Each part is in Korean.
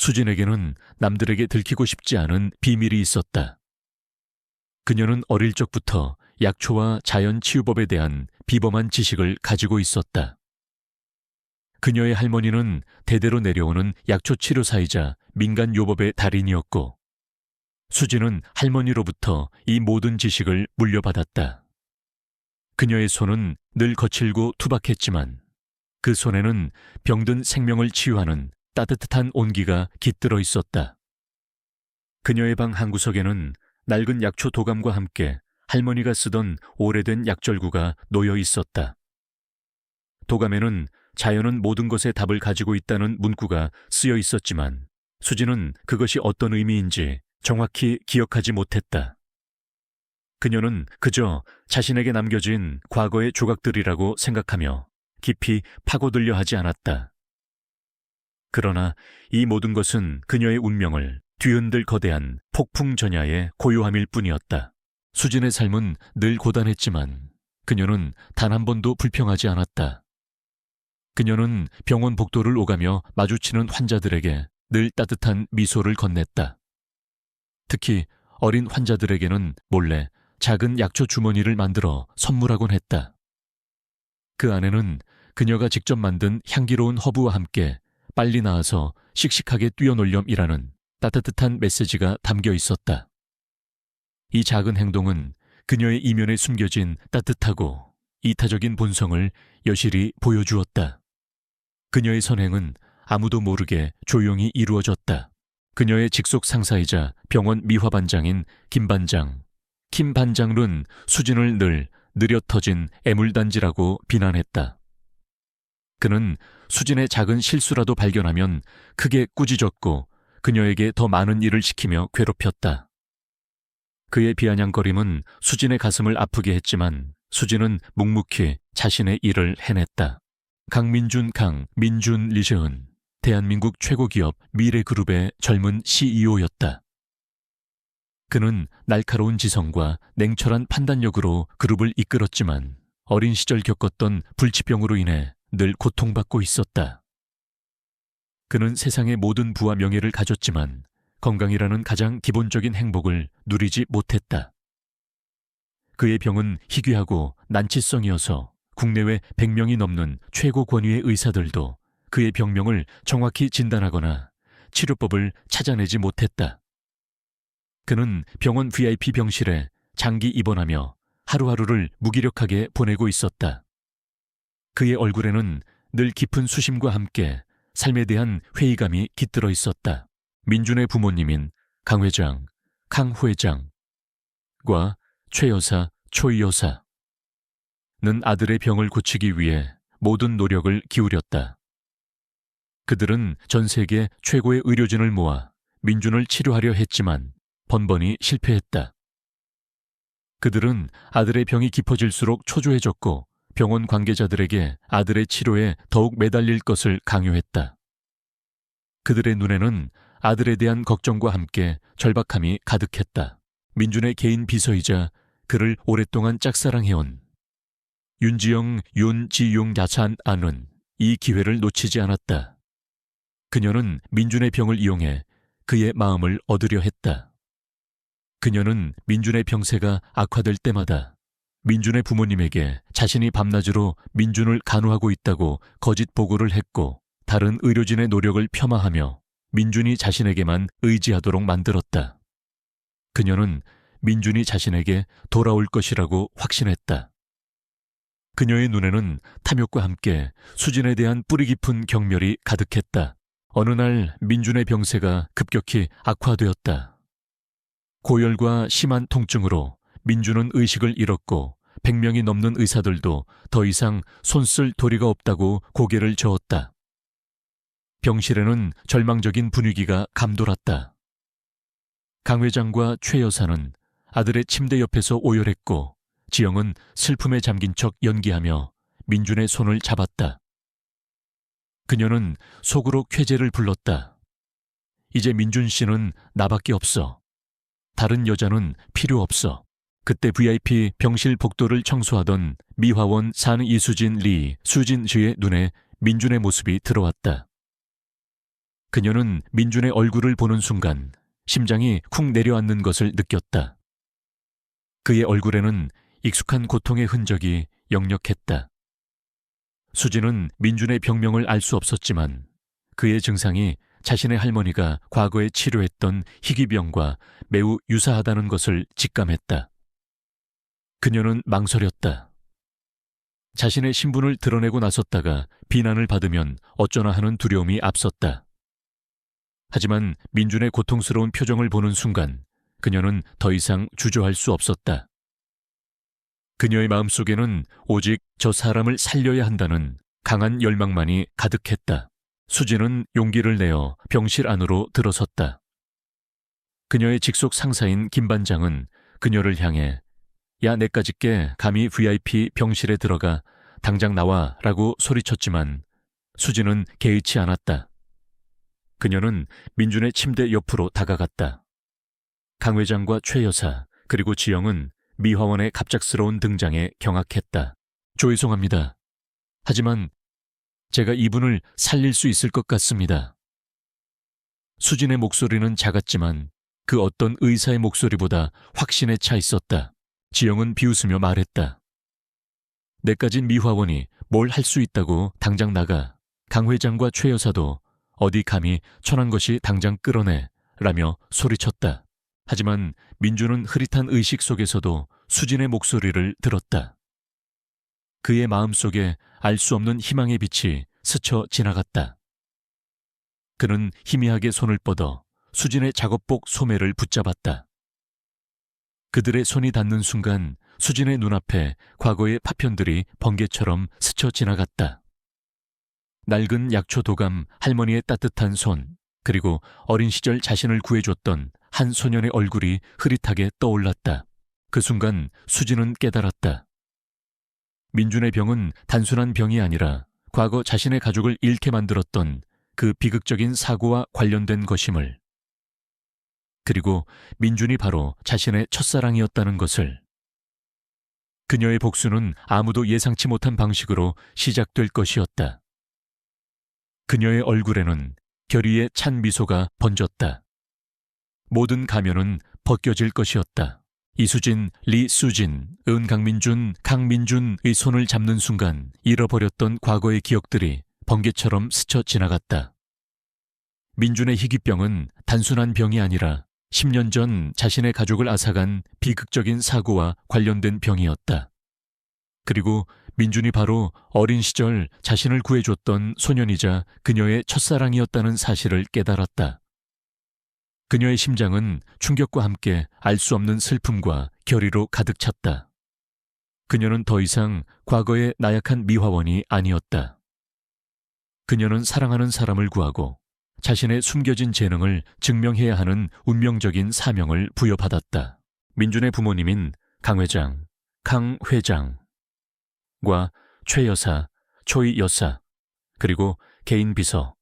수진에게는 남들에게 들키고 싶지 않은 비밀이 있었다. 그녀는 어릴 적부터 약초와 자연치유법에 대한 비범한 지식을 가지고 있었다. 그녀의 할머니는 대대로 내려오는 약초치료사이자 민간요법의 달인이었고, 수진은 할머니로부터 이 모든 지식을 물려받았다. 그녀의 손은 늘 거칠고 투박했지만 그 손에는 병든 생명을 치유하는 따뜻한 온기가 깃들어 있었다. 그녀의 방 한구석에는 낡은 약초 도감과 함께 할머니가 쓰던 오래된 약절구가 놓여 있었다. 도감에는 자연은 모든 것에 답을 가지고 있다는 문구가 쓰여 있었지만 수진은 그것이 어떤 의미인지 정확히 기억하지 못했다. 그녀는 그저 자신에게 남겨진 과거의 조각들이라고 생각하며 깊이 파고들려 하지 않았다. 그러나 이 모든 것은 그녀의 운명을 뒤흔들 거대한 폭풍 전야의 고요함일 뿐이었다. 수진의 삶은 늘 고단했지만 그녀는 단 한 번도 불평하지 않았다. 그녀는 병원 복도를 오가며 마주치는 환자들에게 늘 따뜻한 미소를 건넸다. 특히 어린 환자들에게는 몰래 작은 약초 주머니를 만들어 선물하곤 했다. 그 안에는 그녀가 직접 만든 향기로운 허브와 함께 빨리 나아서 씩씩하게 뛰어놀렴이라는 따뜻한 메시지가 담겨 있었다. 이 작은 행동은 그녀의 이면에 숨겨진 따뜻하고 이타적인 본성을 여실히 보여주었다. 그녀의 선행은 아무도 모르게 조용히 이루어졌다. 그녀의 직속 상사이자 병원 미화반장인 김 반장은 수진을 늘 느려 터진 애물단지라고 비난했다. 그는 수진의 작은 실수라도 발견하면 크게 꾸짖었고 그녀에게 더 많은 일을 시키며 괴롭혔다. 그의 비아냥거림은 수진의 가슴을 아프게 했지만 수진은 묵묵히 자신의 일을 해냈다. 민준 리제은, 대한민국 최고 기업 미래그룹의 젊은 CEO였다. 그는 날카로운 지성과 냉철한 판단력으로 그룹을 이끌었지만 어린 시절 겪었던 불치병으로 인해 늘 고통받고 있었다. 그는 세상의 모든 부와 명예를 가졌지만 건강이라는 가장 기본적인 행복을 누리지 못했다. 그의 병은 희귀하고 난치성이어서 국내외 100명이 넘는 최고 권위의 의사들도 그의 병명을 정확히 진단하거나 치료법을 찾아내지 못했다. 그는 병원 VIP 병실에 장기 입원하며 하루하루를 무기력하게 보내고 있었다. 그의 얼굴에는 늘 깊은 수심과 함께 삶에 대한 회의감이 깃들어 있었다. 민준의 부모님인 강 회장과 최 여사, 초이 여사는 아들의 병을 고치기 위해 모든 노력을 기울였다. 그들은 전 세계 최고의 의료진을 모아 민준을 치료하려 했지만 번번이 실패했다. 그들은 아들의 병이 깊어질수록 초조해졌고 병원 관계자들에게 아들의 치료에 더욱 매달릴 것을 강요했다. 그들의 눈에는 아들에 대한 걱정과 함께 절박함이 가득했다. 민준의 개인 비서이자 그를 오랫동안 짝사랑해온 윤지용 야찬아는 이 기회를 놓치지 않았다. 그녀는 민준의 병을 이용해 그의 마음을 얻으려 했다. 그녀는 민준의 병세가 악화될 때마다 민준의 부모님에게 자신이 밤낮으로 민준을 간호하고 있다고 거짓 보고를 했고 다른 의료진의 노력을 폄하하며 민준이 자신에게만 의지하도록 만들었다. 그녀는 민준이 자신에게 돌아올 것이라고 확신했다. 그녀의 눈에는 탐욕과 함께 수진에 대한 뿌리 깊은 경멸이 가득했다. 어느 날 민준의 병세가 급격히 악화되었다. 고열과 심한 통증으로 민준은 의식을 잃었고 100명이 넘는 의사들도 더 이상 손쓸 도리가 없다고 고개를 저었다. 병실에는 절망적인 분위기가 감돌았다. 강 회장과 최 여사는 아들의 침대 옆에서 오열했고 지영은 슬픔에 잠긴 척 연기하며 민준의 손을 잡았다. 그녀는 속으로 쾌재를 불렀다. 이제 민준 씨는 나밖에 없어. 다른 여자는 필요 없어. 그때 VIP 병실 복도를 청소하던 미화원 산 이수진의 눈에 민준의 모습이 들어왔다. 그녀는 민준의 얼굴을 보는 순간 심장이 쿵 내려앉는 것을 느꼈다. 그의 얼굴에는 익숙한 고통의 흔적이 역력했다. 수진은 민준의 병명을 알 수 없었지만 그의 증상이 자신의 할머니가 과거에 치료했던 희귀병과 매우 유사하다는 것을 직감했다. 그녀는 망설였다. 자신의 신분을 드러내고 나섰다가 비난을 받으면 어쩌나 하는 두려움이 앞섰다. 하지만 민준의 고통스러운 표정을 보는 순간 그녀는 더 이상 주저할 수 없었다. 그녀의 마음속에는 오직 저 사람을 살려야 한다는 강한 열망만이 가득했다. 수진은 용기를 내어 병실 안으로 들어섰다. 그녀의 직속 상사인 김 반장은 그녀를 향해 야, 내까짓게 감히 VIP 병실에 들어가 당장 나와 라고 소리쳤지만 수진은 개의치 않았다. 그녀는 민준의 침대 옆으로 다가갔다. 강 회장과 최 여사 그리고 지영은 미화원의 갑작스러운 등장에 경악했다. 죄송합니다. 하지만 제가 이분을 살릴 수 있을 것 같습니다. 수진의 목소리는 작았지만 그 어떤 의사의 목소리보다 확신에 차 있었다. 지영은 비웃으며 말했다. 내까진 미화원이 뭘 할 수 있다고 당장 나가. 강 회장과 최 여사도 어디 감히 천한 것이 당장 끌어내 라며 소리쳤다. 하지만 민주는 흐릿한 의식 속에서도 수진의 목소리를 들었다. 그의 마음속에 알 수 없는 희망의 빛이 스쳐 지나갔다. 그는 희미하게 손을 뻗어 수진의 작업복 소매를 붙잡았다. 그들의 손이 닿는 순간 수진의 눈앞에 과거의 파편들이 번개처럼 스쳐 지나갔다. 낡은 약초 도감 할머니의 따뜻한 손, 그리고 어린 시절 자신을 구해줬던 한 소년의 얼굴이 흐릿하게 떠올랐다. 그 순간 수진은 깨달았다. 민준의 병은 단순한 병이 아니라 과거 자신의 가족을 잃게 만들었던 그 비극적인 사고와 관련된 것임을, 그리고 민준이 바로 자신의 첫사랑이었다는 것을. 그녀의 복수는 아무도 예상치 못한 방식으로 시작될 것이었다. 그녀의 얼굴에는 결의의 찬 미소가 번졌다. 모든 가면은 벗겨질 것이었다. 이수진, 리수진, 은강민준, 강민준의 손을 잡는 순간 잃어버렸던 과거의 기억들이 번개처럼 스쳐 지나갔다. 민준의 희귀병은 단순한 병이 아니라 10년 전 자신의 가족을 앗아간 비극적인 사고와 관련된 병이었다. 그리고 민준이 바로 어린 시절 자신을 구해줬던 소년이자 그녀의 첫사랑이었다는 사실을 깨달았다. 그녀의 심장은 충격과 함께 알 수 없는 슬픔과 결의로 가득 찼다. 그녀는 더 이상 과거의 나약한 미화원이 아니었다. 그녀는 사랑하는 사람을 구하고 자신의 숨겨진 재능을 증명해야 하는 운명적인 사명을 부여받았다. 민준의 부모님인 강 회장, 강 회장과 최 여사, 초이 여사, 그리고 개인 비서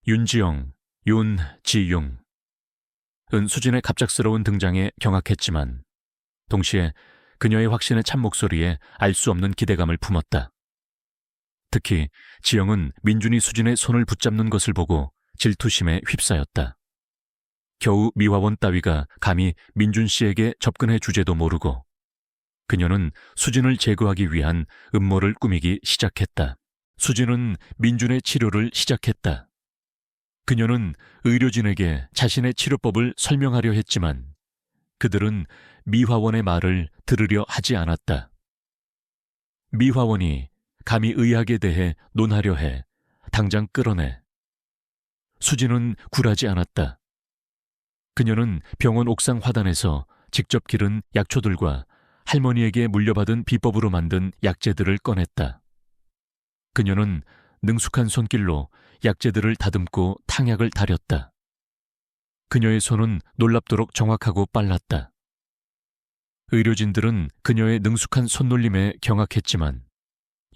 윤지영, 윤지용 은 수진의 갑작스러운 등장에 경악했지만 동시에 그녀의 확신의 찬 목소리에 알 수 없는 기대감을 품었다. 특히 지영은 민준이 수진의 손을 붙잡는 것을 보고 질투심에 휩싸였다. 겨우 미화원 따위가 감히 민준 씨에게 접근해 주제도 모르고 그녀는 수진을 제거하기 위한 음모를 꾸미기 시작했다. 수진은 민준의 치료를 시작했다. 그녀는 의료진에게 자신의 치료법을 설명하려 했지만 그들은 미화원의 말을 들으려 하지 않았다. 미화원이 감히 의학에 대해 논하려 해 당장 끌어내. 수진은 굴하지 않았다. 그녀는 병원 옥상 화단에서 직접 기른 약초들과 할머니에게 물려받은 비법으로 만든 약재들을 꺼냈다. 그녀는 능숙한 손길로 약재들을 다듬고 탕약을 다렸다. 그녀의 손은 놀랍도록 정확하고 빨랐다. 의료진들은 그녀의 능숙한 손놀림에 경악했지만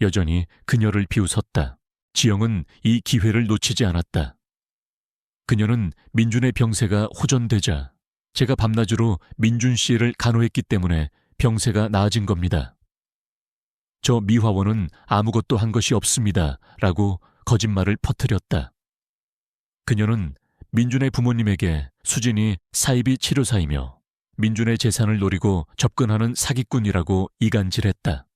여전히 그녀를 비웃었다. 지영은 이 기회를 놓치지 않았다. 그녀는 민준의 병세가 호전되자 제가 밤낮으로 민준 씨를 간호했기 때문에 병세가 나아진 겁니다. 저 미화원은 아무것도 한 것이 없습니다. 라고 거짓말을 퍼뜨렸다. 그녀는 민준의 부모님에게 수진이 사이비 치료사이며 민준의 재산을 노리고 접근하는 사기꾼이라고 이간질했다.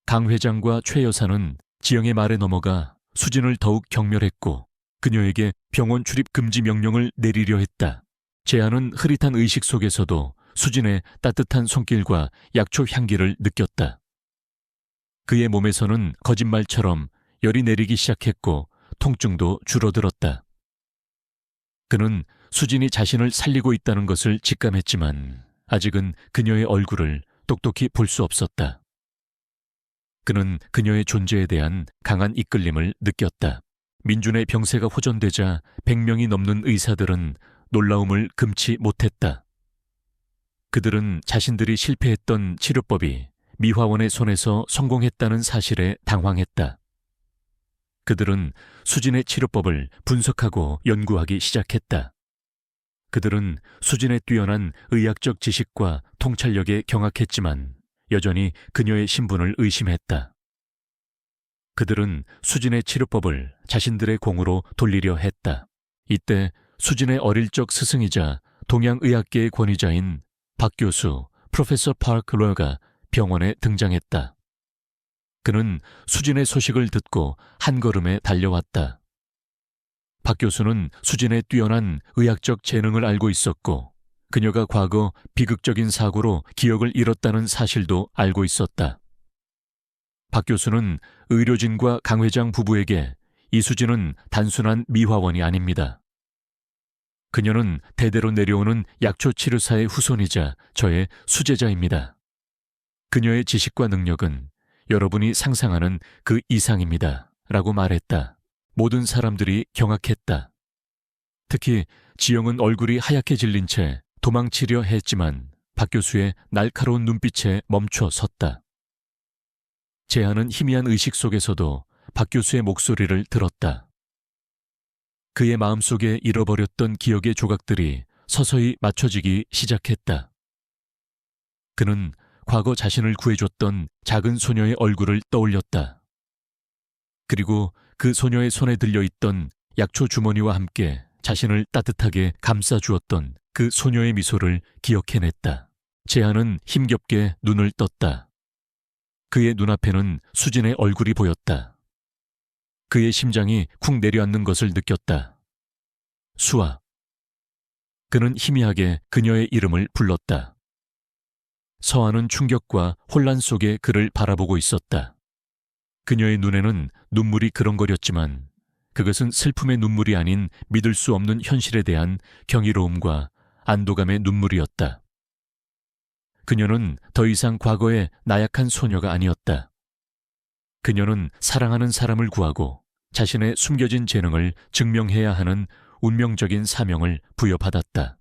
강 회장과 최 여사는 지영의 말에 넘어가 수진을 더욱 경멸했고 그녀에게 병원 출입 금지 명령을 내리려 했다. 재한은 흐릿한 의식 속에서도 수진의 따뜻한 손길과 약초 향기를 느꼈다. 그의 몸에서는 거짓말처럼 열이 내리기 시작했고 통증도 줄어들었다. 그는 수진이 자신을 살리고 있다는 것을 직감했지만 아직은 그녀의 얼굴을 똑똑히 볼 수 없었다. 그는 그녀의 존재에 대한 강한 이끌림을 느꼈다. 민준의 병세가 호전되자 100명이 넘는 의사들은 놀라움을 금치 못했다. 그들은 자신들이 실패했던 치료법이 미화원의 손에서 성공했다는 사실에 당황했다. 그들은 수진의 치료법을 분석하고 연구하기 시작했다. 그들은 수진의 뛰어난 의학적 지식과 통찰력에 경악했지만 여전히 그녀의 신분을 의심했다. 그들은 수진의 치료법을 자신들의 공으로 돌리려 했다. 이때 수진의 어릴 적 스승이자 동양의학계의 권위자인 박 교수 프로페서 파크 로어가 병원에 등장했다. 그는 수진의 소식을 듣고 한 걸음에 달려왔다. 박 교수는 수진의 뛰어난 의학적 재능을 알고 있었고 그녀가 과거 비극적인 사고로 기억을 잃었다는 사실도 알고 있었다. 박 교수는 의료진과 강 회장 부부에게 이수진은 단순한 미화원이 아닙니다. 그녀는 대대로 내려오는 약초 치료사의 후손이자 저의 수제자입니다. 그녀의 지식과 능력은 여러분이 상상하는 그 이상입니다. 라고 말했다. 모든 사람들이 경악했다. 특히 지영은 얼굴이 하얗게 질린 채 도망치려 했지만 박 교수의 날카로운 눈빛에 멈춰 섰다. 재한은 희미한 의식 속에서도 박 교수의 목소리를 들었다. 그의 마음속에 잃어버렸던 기억의 조각들이 서서히 맞춰지기 시작했다. 그는 과거 자신을 구해줬던 작은 소녀의 얼굴을 떠올렸다. 그리고 그 소녀의 손에 들려있던 약초 주머니와 함께 자신을 따뜻하게 감싸주었던 그 소녀의 미소를 기억해냈다. 재한은 힘겹게 눈을 떴다. 그의 눈앞에는 수진의 얼굴이 보였다. 그의 심장이 쿵 내려앉는 것을 느꼈다. 수아. 그는 희미하게 그녀의 이름을 불렀다. 서아는 충격과 혼란 속에 그를 바라보고 있었다. 그녀의 눈에는 눈물이 그렁거렸지만 그것은 슬픔의 눈물이 아닌 믿을 수 없는 현실에 대한 경이로움과 안도감의 눈물이었다. 그녀는 더 이상 과거의 나약한 소녀가 아니었다. 그녀는 사랑하는 사람을 구하고 자신의 숨겨진 재능을 증명해야 하는 운명적인 사명을 부여받았다.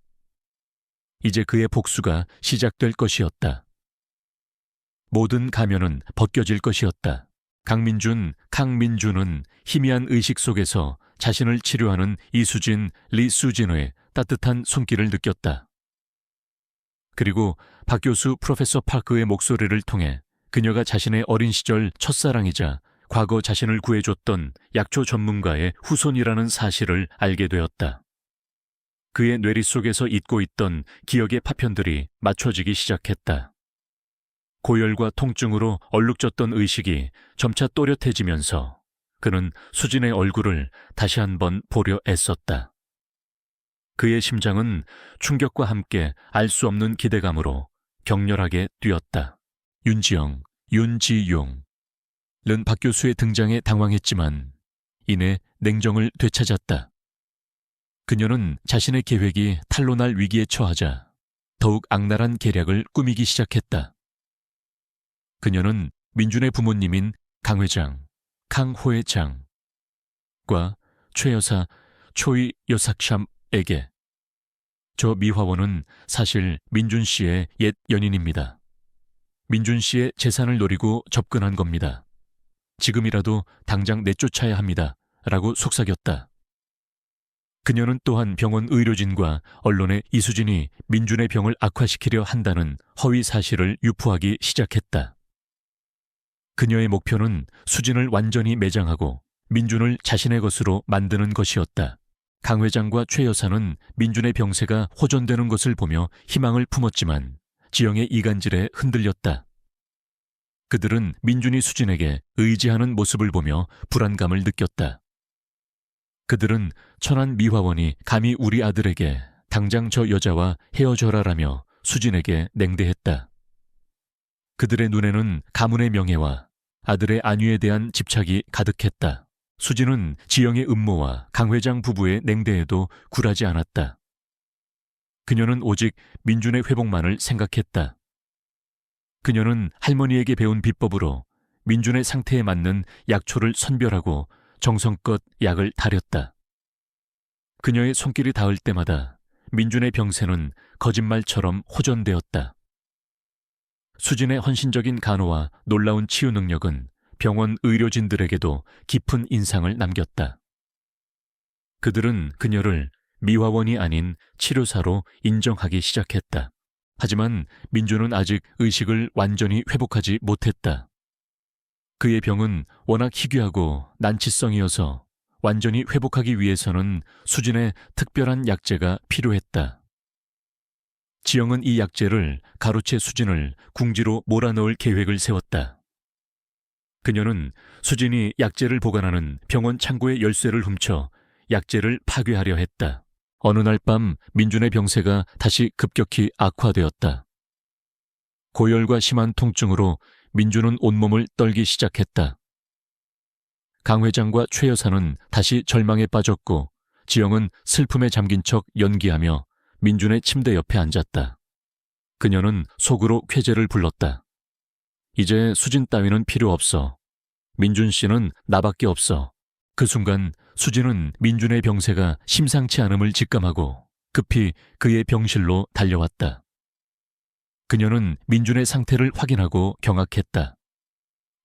이제 그의 복수가 시작될 것이었다. 모든 가면은 벗겨질 것이었다. 강민준은 희미한 의식 속에서 자신을 치료하는 이수진, 리수진의 따뜻한 손길을 느꼈다. 그리고 박 교수 프로페서 파크의 목소리를 통해 그녀가 자신의 어린 시절 첫사랑이자 과거 자신을 구해줬던 약초 전문가의 후손이라는 사실을 알게 되었다. 그의 뇌리 속에서 잊고 있던 기억의 파편들이 맞춰지기 시작했다. 고열과 통증으로 얼룩졌던 의식이 점차 또렷해지면서 그는 수진의 얼굴을 다시 한번 보려 애썼다. 그의 심장은 충격과 함께 알 수 없는 기대감으로 격렬하게 뛰었다. 윤지영, 윤지용. 는 박 교수의 등장에 당황했지만 이내 냉정을 되찾았다. 그녀는 자신의 계획이 탄로날 위기에 처하자 더욱 악랄한 계략을 꾸미기 시작했다. 그녀는 민준의 부모님인 강 회장, 강 회장과 최 여사, 초이 여삭샴에게 저 미화원은 사실 민준 씨의 옛 연인입니다. 민준 씨의 재산을 노리고 접근한 겁니다. 지금이라도 당장 내쫓아야 합니다. 라고 속삭였다. 그녀는 또한 병원 의료진과 언론에 이수진이 민준의 병을 악화시키려 한다는 허위 사실을 유포하기 시작했다. 그녀의 목표는 수진을 완전히 매장하고 민준을 자신의 것으로 만드는 것이었다. 강 회장과 최 여사는 민준의 병세가 호전되는 것을 보며 희망을 품었지만 지영의 이간질에 흔들렸다. 그들은 민준이 수진에게 의지하는 모습을 보며 불안감을 느꼈다. 그들은 천안 미화원이 감히 우리 아들에게 당장 저 여자와 헤어져라라며 수진에게 냉대했다. 그들의 눈에는 가문의 명예와 아들의 안위에 대한 집착이 가득했다. 수진은 지영의 음모와 강 회장 부부의 냉대에도 굴하지 않았다. 그녀는 오직 민준의 회복만을 생각했다. 그녀는 할머니에게 배운 비법으로 민준의 상태에 맞는 약초를 선별하고 정성껏 약을 다렸다. 그녀의 손길이 닿을 때마다 민준의 병세는 거짓말처럼 호전되었다. 수진의 헌신적인 간호와 놀라운 치유 능력은 병원 의료진들에게도 깊은 인상을 남겼다. 그들은 그녀를 미화원이 아닌 치료사로 인정하기 시작했다. 하지만 민준은 아직 의식을 완전히 회복하지 못했다. 그의 병은 워낙 희귀하고 난치성이어서 완전히 회복하기 위해서는 수진의 특별한 약재가 필요했다. 지영은 이 약재를 가로채 수진을 궁지로 몰아넣을 계획을 세웠다. 그녀는 수진이 약재를 보관하는 병원 창고의 열쇠를 훔쳐 약재를 파괴하려 했다. 어느 날 밤 민준의 병세가 다시 급격히 악화되었다. 고열과 심한 통증으로 민준은 온몸을 떨기 시작했다. 강 회장과 최 여사는 다시 절망에 빠졌고 지영은 슬픔에 잠긴 척 연기하며 민준의 침대 옆에 앉았다. 그녀는 속으로 쾌재를 불렀다. 이제 수진 따위는 필요 없어. 민준 씨는 나밖에 없어. 그 순간 수진은 민준의 병세가 심상치 않음을 직감하고 급히 그의 병실로 달려왔다. 그녀는 민준의 상태를 확인하고 경악했다.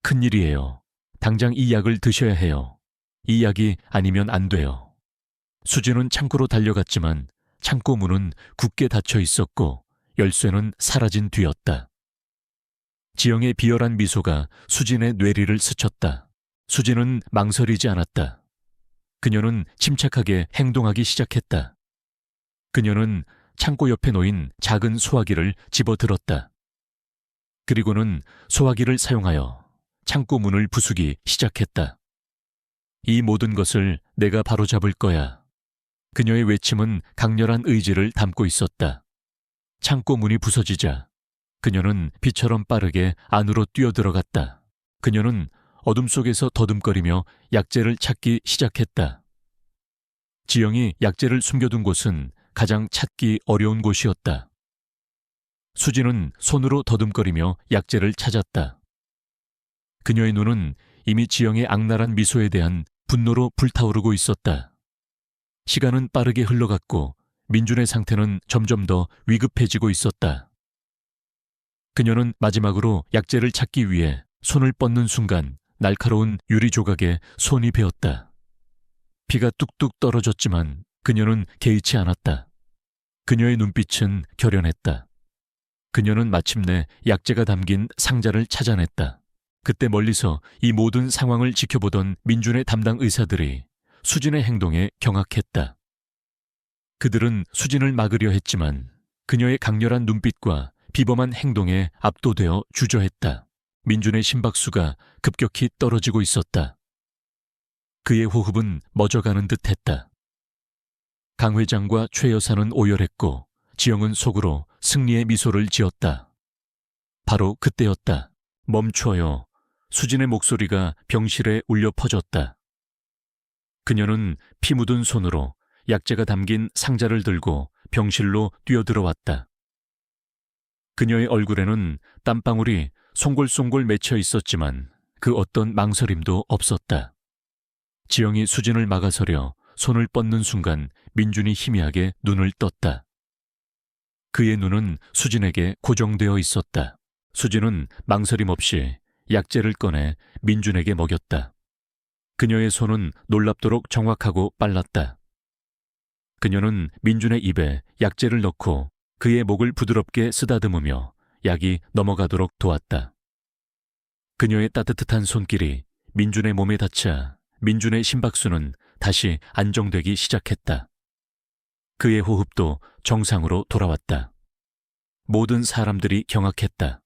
큰일이에요. 당장 이 약을 드셔야 해요. 이 약이 아니면 안 돼요. 수진은 창고로 달려갔지만 창고 문은 굳게 닫혀 있었고 열쇠는 사라진 뒤였다. 지영의 비열한 미소가 수진의 뇌리를 스쳤다. 수진은 망설이지 않았다. 그녀는 침착하게 행동하기 시작했다. 그녀는 창고 옆에 놓인 작은 소화기를 집어들었다. 그리고는 소화기를 사용하여 창고 문을 부수기 시작했다. 이 모든 것을 내가 바로잡을 거야. 그녀의 외침은 강렬한 의지를 담고 있었다. 창고 문이 부서지자 그녀는 비처럼 빠르게 안으로 뛰어들어갔다. 그녀는 어둠 속에서 더듬거리며 약재를 찾기 시작했다. 지영이 약재를 숨겨둔 곳은 가장 찾기 어려운 곳이었다. 수진은 손으로 더듬거리며 약재를 찾았다. 그녀의 눈은 이미 지영의 악랄한 미소에 대한 분노로 불타오르고 있었다. 시간은 빠르게 흘러갔고 민준의 상태는 점점 더 위급해지고 있었다. 그녀는 마지막으로 약재를 찾기 위해 손을 뻗는 순간 날카로운 유리 조각에 손이 베었다. 피가 뚝뚝 떨어졌지만 그녀는 개의치 않았다. 그녀의 눈빛은 결연했다. 그녀는 마침내 약재가 담긴 상자를 찾아냈다. 그때 멀리서 이 모든 상황을 지켜보던 민준의 담당 의사들이 수진의 행동에 경악했다. 그들은 수진을 막으려 했지만 그녀의 강렬한 눈빛과 비범한 행동에 압도되어 주저했다. 민준의 심박수가 급격히 떨어지고 있었다. 그의 호흡은 멎어가는 듯했다. 강 회장과 최 여사는 오열했고 지영은 속으로 승리의 미소를 지었다. 바로 그때였다. 멈춰요. 수진의 목소리가 병실에 울려 퍼졌다. 그녀는 피 묻은 손으로 약재가 담긴 상자를 들고 병실로 뛰어들어왔다. 그녀의 얼굴에는 땀방울이 송골송골 맺혀 있었지만 그 어떤 망설임도 없었다. 지영이 수진을 막아서려 손을 뻗는 순간 민준이 희미하게 눈을 떴다. 그의 눈은 수진에게 고정되어 있었다. 수진은 망설임 없이 약재를 꺼내 민준에게 먹였다. 그녀의 손은 놀랍도록 정확하고 빨랐다. 그녀는 민준의 입에 약재를 넣고 그의 목을 부드럽게 쓰다듬으며 약이 넘어가도록 도왔다. 그녀의 따뜻한 손길이 민준의 몸에 닿자 민준의 심박수는 다시 안정되기 시작했다. 그의 호흡도 정상으로 돌아왔다. 모든 사람들이 경악했다.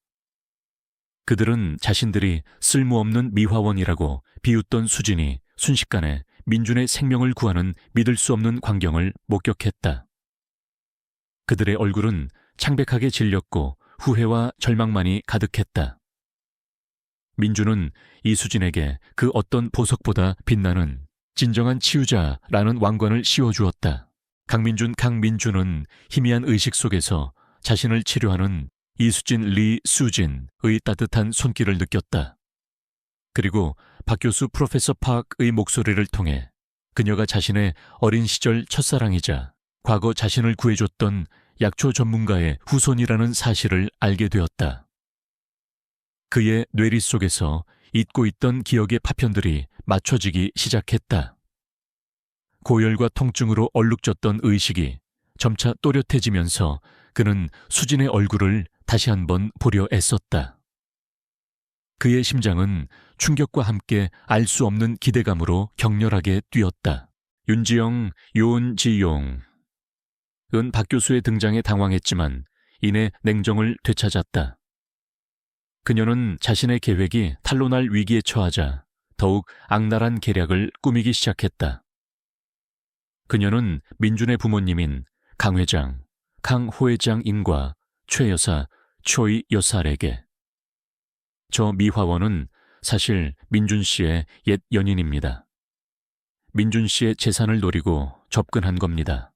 그들은 자신들이 쓸모없는 미화원이라고 비웃던 수진이 순식간에 민준의 생명을 구하는 믿을 수 없는 광경을 목격했다. 그들의 얼굴은 창백하게 질렸고 후회와 절망만이 가득했다. 민준은 이수진에게 그 어떤 보석보다 빛나는 진정한 치유자라는 왕관을 씌워주었다. 강민준은 희미한 의식 속에서 자신을 치료하는 이수진 리 수진의 따뜻한 손길을 느꼈다. 그리고 박 교수 프로페서 팍의 목소리를 통해 그녀가 자신의 어린 시절 첫사랑이자 과거 자신을 구해줬던 약초 전문가의 후손이라는 사실을 알게 되었다. 그의 뇌리 속에서 잊고 있던 기억의 파편들이 맞춰지기 시작했다. 고열과 통증으로 얼룩졌던 의식이 점차 또렷해지면서 그는 수진의 얼굴을 다시 한번 보려 애썼다. 그의 심장은 충격과 함께 알 수 없는 기대감으로 격렬하게 뛰었다. 윤지영, 요은지용. 은 박 교수의 등장에 당황했지만 이내 냉정을 되찾았다. 그녀는 자신의 계획이 탄로날 위기에 처하자 더욱 악랄한 계략을 꾸미기 시작했다. 그녀는 민준의 부모님인 강 회장, 강호 회장인과 최 여사, 초이 여사에게 저 미화원은 사실 민준 씨의 옛 연인입니다. 민준 씨의 재산을 노리고 접근한 겁니다.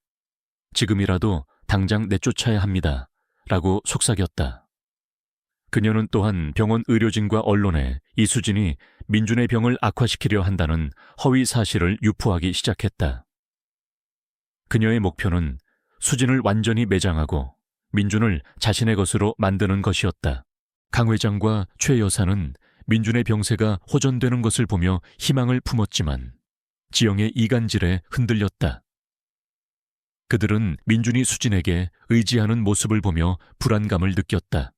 지금이라도 당장 내쫓아야 합니다. 라고 속삭였다. 그녀는 또한 병원 의료진과 언론에 이수진이 민준의 병을 악화시키려 한다는 허위 사실을 유포하기 시작했다. 그녀의 목표는 수진을 완전히 매장하고 민준을 자신의 것으로 만드는 것이었다. 강 회장과 최 여사는 민준의 병세가 호전되는 것을 보며 희망을 품었지만 지영의 이간질에 흔들렸다. 그들은 민준이 수진에게 의지하는 모습을 보며 불안감을 느꼈다.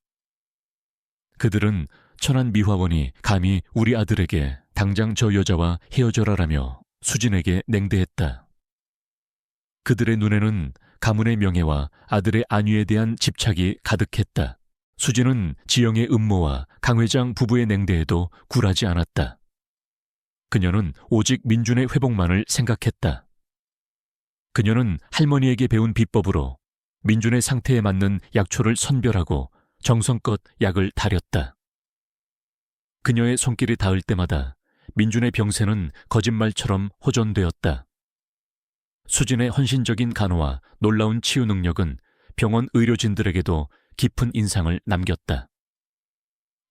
그들은 천안 미화원이 감히 우리 아들에게 당장 저 여자와 헤어져라라며 수진에게 냉대했다. 그들의 눈에는 가문의 명예와 아들의 안위에 대한 집착이 가득했다. 수진은 지영의 음모와 강 회장 부부의 냉대에도 굴하지 않았다. 그녀는 오직 민준의 회복만을 생각했다. 그녀는 할머니에게 배운 비법으로 민준의 상태에 맞는 약초를 선별하고 정성껏 약을 다렸다. 그녀의 손길이 닿을 때마다 민준의 병세는 거짓말처럼 호전되었다. 수진의 헌신적인 간호와 놀라운 치유 능력은 병원 의료진들에게도 깊은 인상을 남겼다.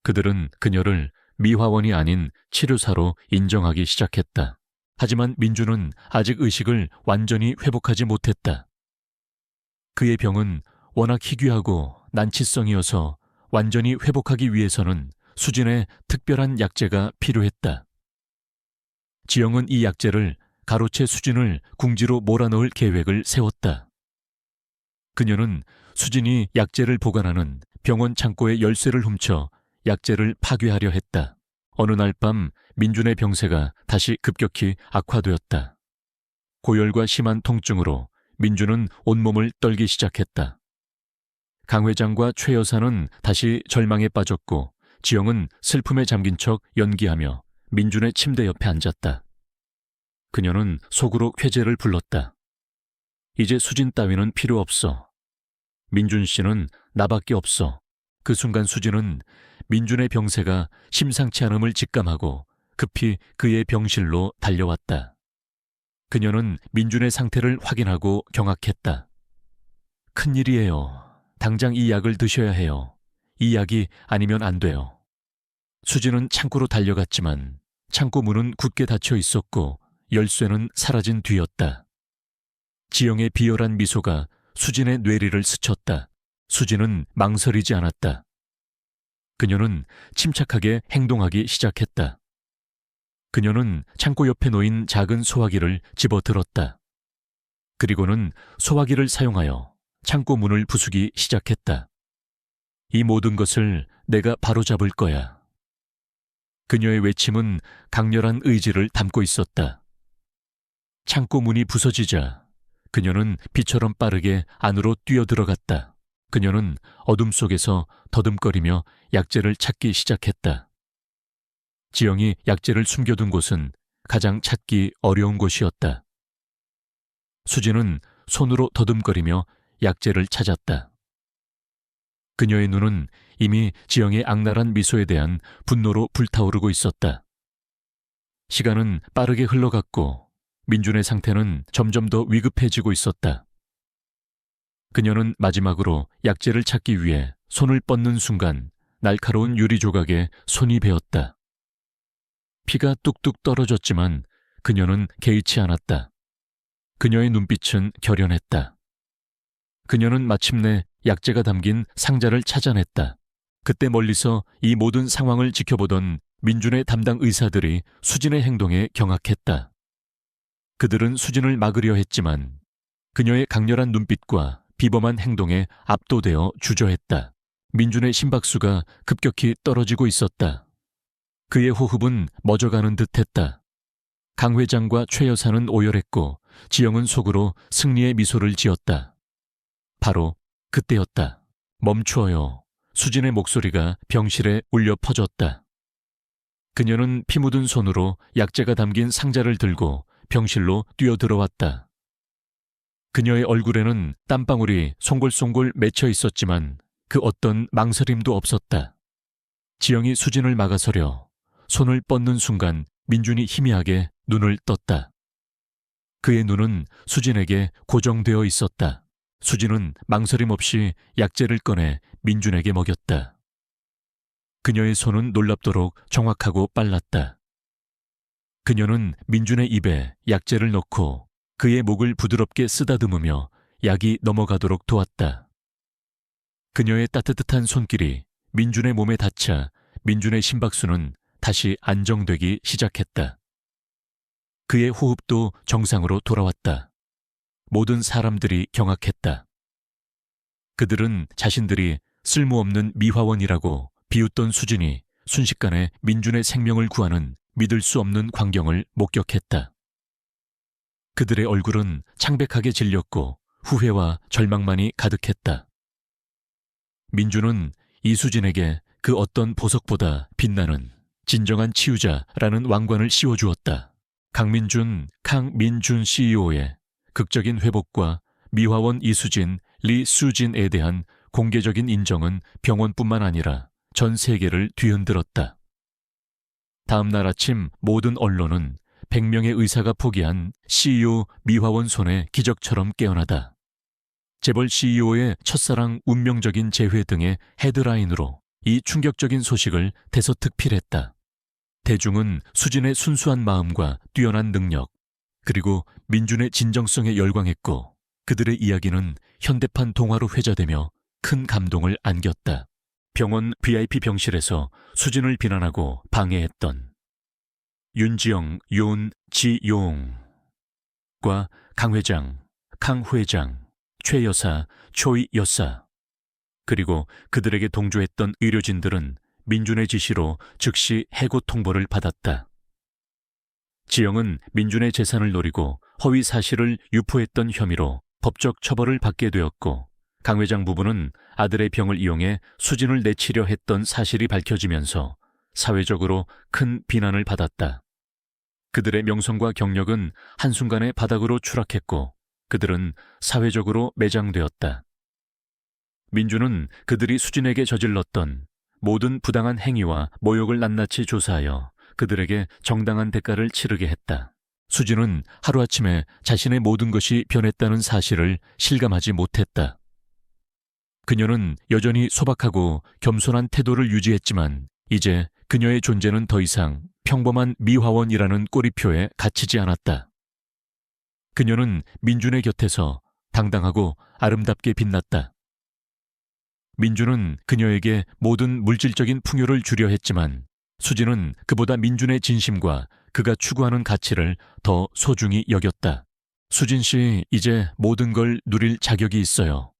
그들은 그녀를 미화원이 아닌 치료사로 인정하기 시작했다. 하지만 민준은 아직 의식을 완전히 회복하지 못했다. 그의 병은 워낙 희귀하고 난치성이어서 완전히 회복하기 위해서는 수진의 특별한 약재가 필요했다. 지영은 이 약재를 가로채 수진을 궁지로 몰아넣을 계획을 세웠다. 그녀는 수진이 약재를 보관하는 병원 창고의 열쇠를 훔쳐 약재를 파괴하려 했다. 어느 날 밤 민준의 병세가 다시 급격히 악화되었다. 고열과 심한 통증으로 민준은 온몸을 떨기 시작했다. 강 회장과 최 여사는 다시 절망에 빠졌고 지영은 슬픔에 잠긴 척 연기하며 민준의 침대 옆에 앉았다. 그녀는 속으로 쾌재를 불렀다. 이제 수진 따위는 필요 없어. 민준 씨는 나밖에 없어. 그 순간 수진은 민준의 병세가 심상치 않음을 직감하고 급히 그의 병실로 달려왔다. 그녀는 민준의 상태를 확인하고 경악했다. 큰일이에요. 당장 이 약을 드셔야 해요. 이 약이 아니면 안 돼요. 수진은 창고로 달려갔지만 창고 문은 굳게 닫혀 있었고 열쇠는 사라진 뒤였다. 지영의 비열한 미소가 수진의 뇌리를 스쳤다. 수진은 망설이지 않았다. 그녀는 침착하게 행동하기 시작했다. 그녀는 창고 옆에 놓인 작은 소화기를 집어들었다. 그리고는 소화기를 사용하여 창고 문을 부수기 시작했다. 이 모든 것을 내가 바로잡을 거야. 그녀의 외침은 강렬한 의지를 담고 있었다. 창고 문이 부서지자 그녀는 비처럼 빠르게 안으로 뛰어들어갔다. 그녀는 어둠 속에서 더듬거리며 약재를 찾기 시작했다. 지영이 약재를 숨겨둔 곳은 가장 찾기 어려운 곳이었다. 수지는 손으로 더듬거리며 약재를 찾았다. 그녀의 눈은 이미 지영의 악랄한 미소에 대한 분노로 불타오르고 있었다. 시간은 빠르게 흘러갔고 민준의 상태는 점점 더 위급해지고 있었다. 그녀는 마지막으로 약재를 찾기 위해 손을 뻗는 순간 날카로운 유리 조각에 손이 베었다. 피가 뚝뚝 떨어졌지만 그녀는 개의치 않았다. 그녀의 눈빛은 결연했다. 그녀는 마침내 약재가 담긴 상자를 찾아냈다. 그때 멀리서 이 모든 상황을 지켜보던 민준의 담당 의사들이 수진의 행동에 경악했다. 그들은 수진을 막으려 했지만 그녀의 강렬한 눈빛과 비범한 행동에 압도되어 주저했다. 민준의 심박수가 급격히 떨어지고 있었다. 그의 호흡은 멎어가는 듯했다. 강 회장과 최 여사는 오열했고 지영은 속으로 승리의 미소를 지었다. 바로 그때였다. 멈추어요. 수진의 목소리가 병실에 울려 퍼졌다. 그녀는 피 묻은 손으로 약재가 담긴 상자를 들고 병실로 뛰어들어왔다. 그녀의 얼굴에는 땀방울이 송골송골 맺혀 있었지만 그 어떤 망설임도 없었다. 지영이 수진을 막아서려 손을 뻗는 순간 민준이 희미하게 눈을 떴다. 그의 눈은 수진에게 고정되어 있었다. 수진은 망설임 없이 약재를 꺼내 민준에게 먹였다. 그녀의 손은 놀랍도록 정확하고 빨랐다. 그녀는 민준의 입에 약재를 넣고 그의 목을 부드럽게 쓰다듬으며 약이 넘어가도록 도왔다. 그녀의 따뜻한 손길이 민준의 몸에 닿자 민준의 심박수는 다시 안정되기 시작했다. 그의 호흡도 정상으로 돌아왔다. 모든 사람들이 경악했다. 그들은 자신들이 쓸모없는 미화원이라고 비웃던 수진이 순식간에 민준의 생명을 구하는 믿을 수 없는 광경을 목격했다. 그들의 얼굴은 창백하게 질렸고 후회와 절망만이 가득했다. 민준은 이수진에게 그 어떤 보석보다 빛나는 진정한 치유자라는 왕관을 씌워주었다. 강민준 CEO의 극적인 회복과 미화원 이수진, 리수진에 대한 공개적인 인정은 병원뿐만 아니라 전 세계를 뒤흔들었다. 다음 날 아침 모든 언론은 100명의 의사가 포기한 CEO 미화원 손에 기적처럼 깨어나다. 재벌 CEO의 첫사랑 운명적인 재회 등의 헤드라인으로 이 충격적인 소식을 대서특필했다. 대중은 수진의 순수한 마음과 뛰어난 능력, 그리고 민준의 진정성에 열광했고 그들의 이야기는 현대판 동화로 회자되며 큰 감동을 안겼다. 병원 VIP 병실에서 수진을 비난하고 방해했던 윤지영, 지용과 강 회장, 최 여사, 초이 여사, 그리고 그들에게 동조했던 의료진들은 민준의 지시로 즉시 해고 통보를 받았다. 지영은 민준의 재산을 노리고 허위 사실을 유포했던 혐의로 법적 처벌을 받게 되었고 강 회장 부부는 아들의 병을 이용해 수진을 내치려 했던 사실이 밝혀지면서 사회적으로 큰 비난을 받았다. 그들의 명성과 경력은 한순간에 바닥으로 추락했고 그들은 사회적으로 매장되었다. 민준은 그들이 수진에게 저질렀던 모든 부당한 행위와 모욕을 낱낱이 조사하여 그들에게 정당한 대가를 치르게 했다. 수진은 하루아침에 자신의 모든 것이 변했다는 사실을 실감하지 못했다. 그녀는 여전히 소박하고 겸손한 태도를 유지했지만 이제 그녀의 존재는 더 이상 평범한 미화원이라는 꼬리표에 갇히지 않았다. 그녀는 민준의 곁에서 당당하고 아름답게 빛났다. 민준은 그녀에게 모든 물질적인 풍요를 주려 했지만 수진은 그보다 민준의 진심과 그가 추구하는 가치를 더 소중히 여겼다. 수진 씨, 이제 모든 걸 누릴 자격이 있어요.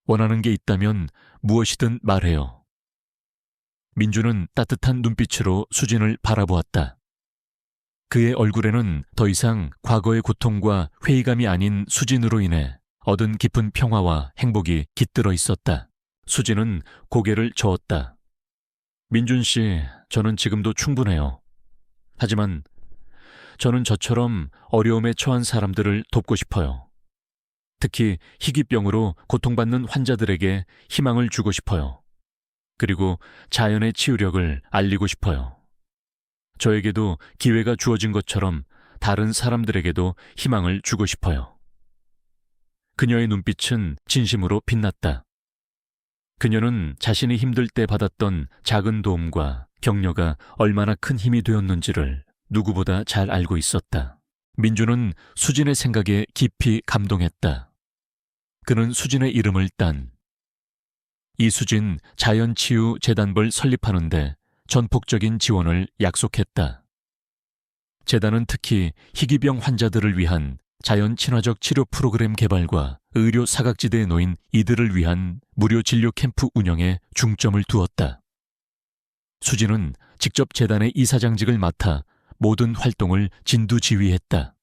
원하는 게 있다면 무엇이든 말해요. 민준은 따뜻한 눈빛으로 수진을 바라보았다. 그의 얼굴에는 더 이상 과거의 고통과 회의감이 아닌 수진으로 인해 얻은 깊은 평화와 행복이 깃들어 있었다. 수진은 고개를 저었다. 민준 씨, 저는 지금도 충분해요. 하지만 저는 저처럼 어려움에 처한 사람들을 돕고 싶어요. 특히 희귀병으로 고통받는 환자들에게 희망을 주고 싶어요. 그리고 자연의 치유력을 알리고 싶어요. 저에게도 기회가 주어진 것처럼 다른 사람들에게도 희망을 주고 싶어요. 그녀의 눈빛은 진심으로 빛났다. 그녀는 자신이 힘들 때 받았던 작은 도움과 격려가 얼마나 큰 힘이 되었는지를 누구보다 잘 알고 있었다. 민주는 수진의 생각에 깊이 감동했다. 그는 수진의 이름을 딴 이수진 자연치유재단을 설립하는데 전폭적인 지원을 약속했다. 재단은 특히 희귀병 환자들을 위한 자연 친화적 치료 프로그램 개발과 의료 사각지대에 놓인 이들을 위한 무료 진료 캠프 운영에 중점을 두었다. 수진은 직접 재단의 이사장직을 맡아 모든 활동을 진두지휘했다.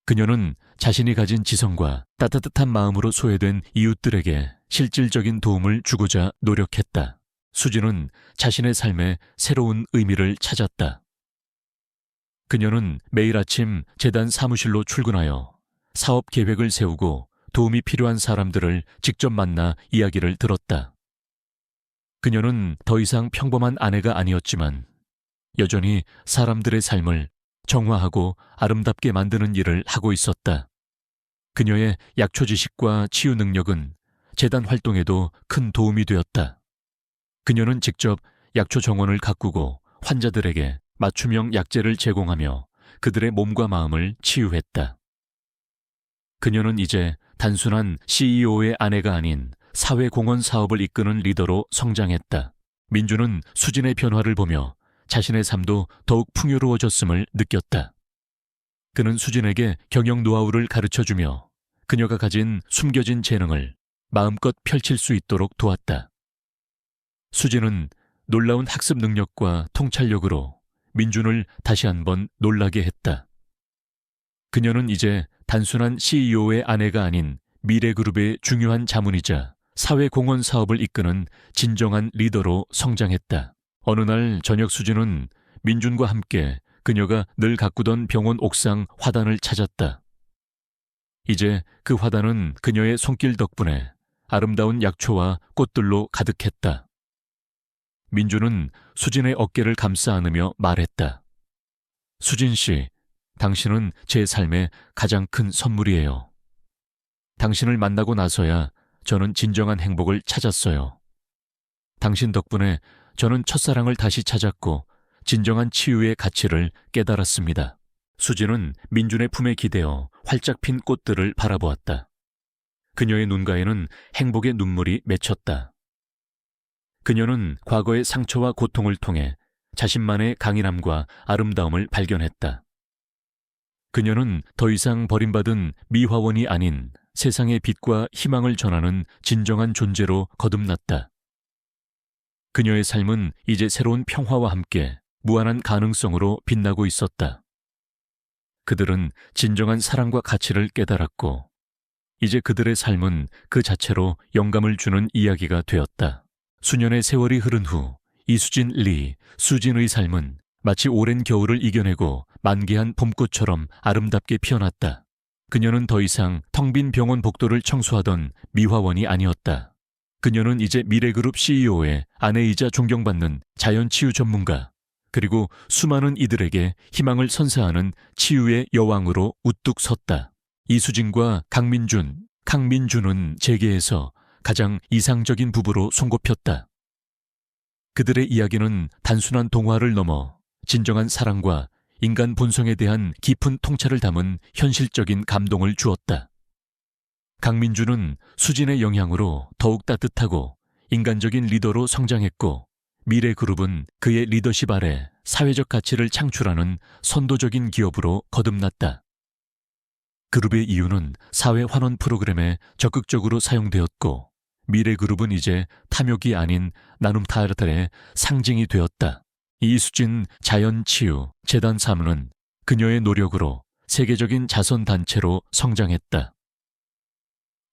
그녀는 자신이 가진 지성과 따뜻한 마음으로 소외된 이웃들에게 실질적인 도움을 주고자 노력했다. 수진은 자신의 삶에 새로운 의미를 찾았다. 그녀는 매일 아침 재단 사무실로 출근하여 사업 계획을 세우고 도움이 필요한 사람들을 직접 만나 이야기를 들었다. 그녀는 더 이상 평범한 아내가 아니었지만 여전히 사람들의 삶을 정화하고 아름답게 만드는 일을 하고 있었다. 그녀의 약초 지식과 치유 능력은 재단 활동에도 큰 도움이 되었다. 그녀는 직접 약초 정원을 가꾸고 환자들에게 맞춤형 약재를 제공하며 그들의 몸과 마음을 치유했다. 그녀는 이제 단순한 CEO의 아내가 아닌 사회공헌 사업을 이끄는 리더로 성장했다. 민주는 수진의 변화를 보며 자신의 삶도 더욱 풍요로워졌음을 느꼈다. 그는 수진에게 경영 노하우를 가르쳐주며 그녀가 가진 숨겨진 재능을 마음껏 펼칠 수 있도록 도왔다. 수진은 놀라운 학습 능력과 통찰력으로 민준을 다시 한번 놀라게 했다. 그녀는 이제 단순한 CEO의 아내가 아닌 미래그룹의 중요한 자문이자 사회공헌 사업을 이끄는 진정한 리더로 성장했다. 어느 날 저녁 수진은 민준과 함께 그녀가 늘 가꾸던 병원 옥상 화단을 찾았다. 이제 그 화단은 그녀의 손길 덕분에 아름다운 약초와 꽃들로 가득했다. 민주는 수진의 어깨를 감싸 안으며 말했다. 수진 씨, 당신은 제 삶의 가장 큰 선물이에요. 당신을 만나고 나서야 저는 진정한 행복을 찾았어요. 당신 덕분에 저는 첫사랑을 다시 찾았고 진정한 치유의 가치를 깨달았습니다. 수진은 민준의 품에 기대어 활짝 핀 꽃들을 바라보았다. 그녀의 눈가에는 행복의 눈물이 맺혔다. 그녀는 과거의 상처와 고통을 통해 자신만의 강인함과 아름다움을 발견했다. 그녀는 더 이상 버림받은 미화원이 아닌 세상의 빛과 희망을 전하는 진정한 존재로 거듭났다. 그녀의 삶은 이제 새로운 평화와 함께 무한한 가능성으로 빛나고 있었다. 그들은 진정한 사랑과 가치를 깨달았고 이제 그들의 삶은 그 자체로 영감을 주는 이야기가 되었다. 수년의 세월이 흐른 후 이수진 리, 수진의 삶은 마치 오랜 겨울을 이겨내고 만개한 봄꽃처럼 아름답게 피어났다. 그녀는 더 이상 텅 빈 병원 복도를 청소하던 미화원이 아니었다. 그녀는 이제 미래그룹 CEO의 아내이자 존경받는 자연치유 전문가, 그리고 수많은 이들에게 희망을 선사하는 치유의 여왕으로 우뚝 섰다. 이수진과 강민준은 재계에서 가장 이상적인 부부로 손꼽혔다. 그들의 이야기는 단순한 동화를 넘어 진정한 사랑과 인간 본성에 대한 깊은 통찰을 담은 현실적인 감동을 주었다. 강민준은 수진의 영향으로 더욱 따뜻하고 인간적인 리더로 성장했고 미래그룹은 그의 리더십 아래 사회적 가치를 창출하는 선도적인 기업으로 거듭났다. 그룹의 이유는 사회 환원 프로그램에 적극적으로 사용되었고 미래그룹은 이제 탐욕이 아닌 나눔 타르탈의 상징이 되었다. 이수진 자연치유 재단 사무는 그녀의 노력으로 세계적인 자선단체로 성장했다.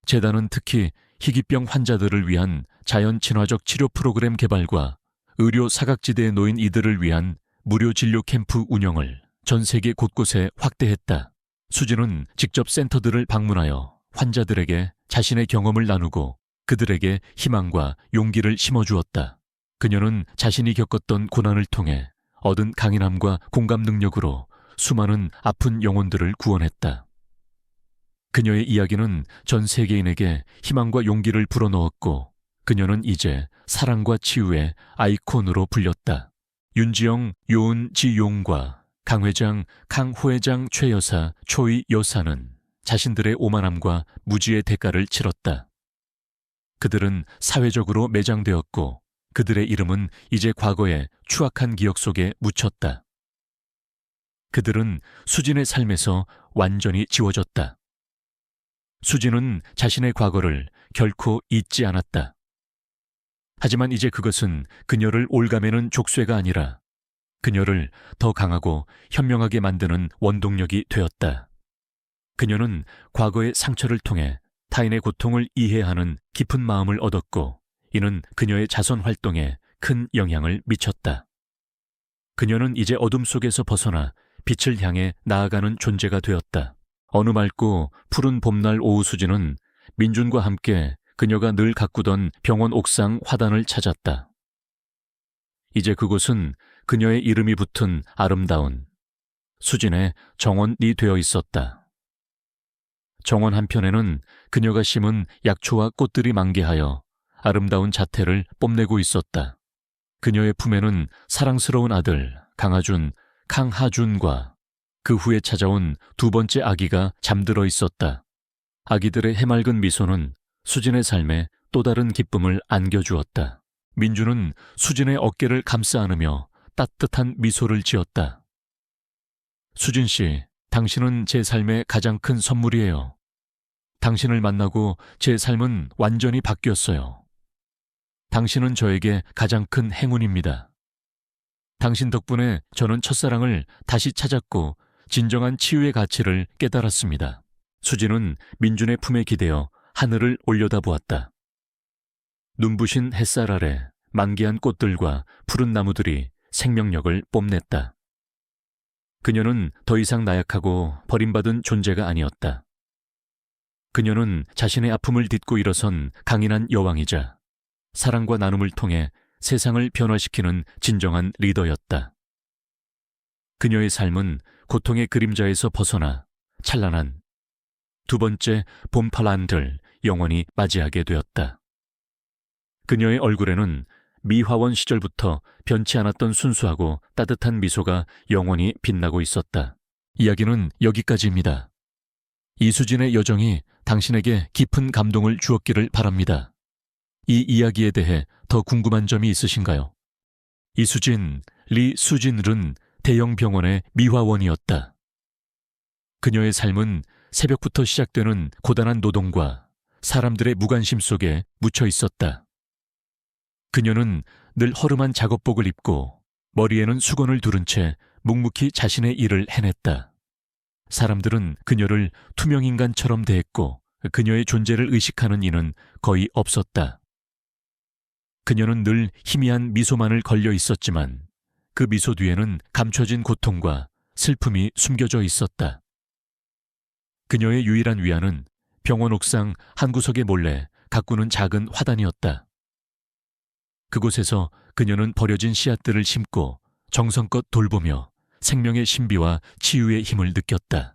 재단은 특히 희귀병 환자들을 위한 자연친화적 치료 프로그램 개발과 의료 사각지대에 놓인 이들을 위한 무료 진료 캠프 운영을 전 세계 곳곳에 확대했다. 수진은 직접 센터들을 방문하여 환자들에게 자신의 경험을 나누고 그들에게 희망과 용기를 심어주었다. 그녀는 자신이 겪었던 고난을 통해 얻은 강인함과 공감 능력으로 수많은 아픈 영혼들을 구원했다. 그녀의 이야기는 전 세계인에게 희망과 용기를 불어넣었고 그녀는 이제 사랑과 치유의 아이콘으로 불렸다. 윤지영, 요은지용과 강 회장, 강 후회장, 최 여사, 초이 여사는 자신들의 오만함과 무지의 대가를 치렀다. 그들은 사회적으로 매장되었고 그들의 이름은 이제 과거의 추악한 기억 속에 묻혔다. 그들은 수진의 삶에서 완전히 지워졌다. 수진은 자신의 과거를 결코 잊지 않았다. 하지만 이제 그것은 그녀를 올가매는 족쇄가 아니라 그녀를 더 강하고 현명하게 만드는 원동력이 되었다. 그녀는 과거의 상처를 통해 타인의 고통을 이해하는 깊은 마음을 얻었고 이는 그녀의 자선 활동에 큰 영향을 미쳤다. 그녀는 이제 어둠 속에서 벗어나 빛을 향해 나아가는 존재가 되었다. 어느 맑고 푸른 봄날 오후 수진은 민준과 함께 그녀가 늘 가꾸던 병원 옥상 화단을 찾았다. 이제 그곳은 그녀의 이름이 붙은 아름다운 수진의 정원이 되어 있었다. 정원 한편에는 그녀가 심은 약초와 꽃들이 만개하여 아름다운 자태를 뽐내고 있었다. 그녀의 품에는 사랑스러운 아들 강하준, 강하준과 그 후에 찾아온 두 번째 아기가 잠들어 있었다. 아기들의 해맑은 미소는 수진의 삶에 또 다른 기쁨을 안겨주었다. 민주는 수진의 어깨를 감싸 안으며 따뜻한 미소를 지었다. 수진 씨, 당신은 제 삶의 가장 큰 선물이에요. 당신을 만나고 제 삶은 완전히 바뀌었어요. 당신은 저에게 가장 큰 행운입니다. 당신 덕분에 저는 첫사랑을 다시 찾았고 진정한 치유의 가치를 깨달았습니다. 수진은 민준의 품에 기대어 하늘을 올려다보았다. 눈부신 햇살 아래 만개한 꽃들과 푸른 나무들이 생명력을 뽐냈다. 그녀는 더 이상 나약하고 버림받은 존재가 아니었다. 그녀는 자신의 아픔을 딛고 일어선 강인한 여왕이자 사랑과 나눔을 통해 세상을 변화시키는 진정한 리더였다. 그녀의 삶은 고통의 그림자에서 벗어나 찬란한 두 번째 봄파란들 영원히 맞이하게 되었다. 그녀의 얼굴에는 미화원 시절부터 변치 않았던 순수하고 따뜻한 미소가 영원히 빛나고 있었다. 이야기는 여기까지입니다. 이수진의 여정이 당신에게 깊은 감동을 주었기를 바랍니다. 이 이야기에 대해 더 궁금한 점이 있으신가요? 이수진, 리수진은 대형 병원의 미화원이었다. 그녀의 삶은 새벽부터 시작되는 고단한 노동과 사람들의 무관심 속에 묻혀 있었다. 그녀는 늘 허름한 작업복을 입고 머리에는 수건을 두른 채 묵묵히 자신의 일을 해냈다. 사람들은 그녀를 투명인간처럼 대했고 그녀의 존재를 의식하는 이는 거의 없었다. 그녀는 늘 희미한 미소만을 걸려 있었지만 그 미소 뒤에는 감춰진 고통과 슬픔이 숨겨져 있었다. 그녀의 유일한 위안은 병원 옥상 한 구석에 몰래 가꾸는 작은 화단이었다. 그곳에서 그녀는 버려진 씨앗들을 심고 정성껏 돌보며 생명의 신비와 치유의 힘을 느꼈다.